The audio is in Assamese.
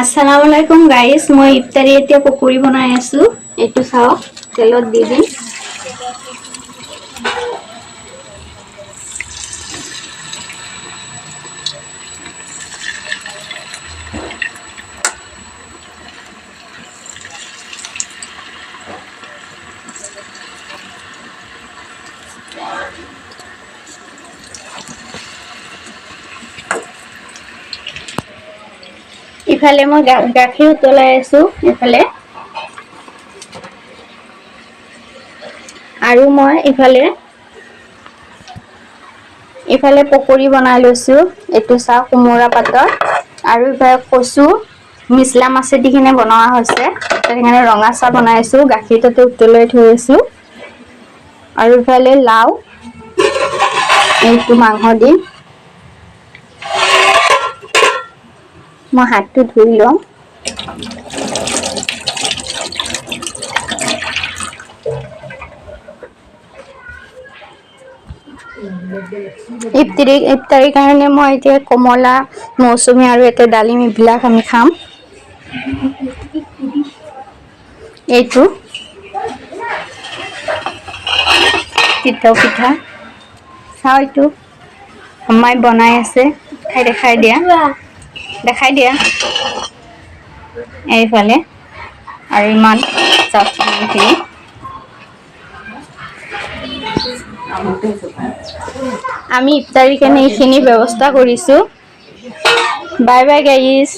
আসসালামু আলাইকুম গাইস, মই ইফতাৰি এতিয়া পকৰি বনাই আছো। এইটো চাও তেলত দি দিম। ইফালে মই গাখীৰ উতলাই আছো ইফালে, আৰু মই ইফালে পকৰি বনাই লৈছো। এইটো চাও কোমোৰা পাতৰ, আৰু ইফালে কচু মিছলা মাছেদি কিনে বনোৱা হৈছে। সেইকাৰণে ৰঙা চাহ বনাই আছো, গাখীৰটো উতলাই থৈ আছো। আৰু ইফালে লাও, এইটো মাংস দিম। মই হাতটো ধুই লওঁ। ইফতাৰিৰ কাৰণে মই এতিয়া কমলা, মৌচুমী আৰু এটা ডালিম এইবিলাক আমি খাম। এইটো চিতৌ পিঠা চাও, এইটো আম্মাই বনাই আছে। দেখাই দিয়া এইফালে, আৰু ইমান চাফখিনি আমি ইফতাৰিৰ কাৰণে এইখিনি ব্যৱস্থা কৰিছো। Bye bye guys.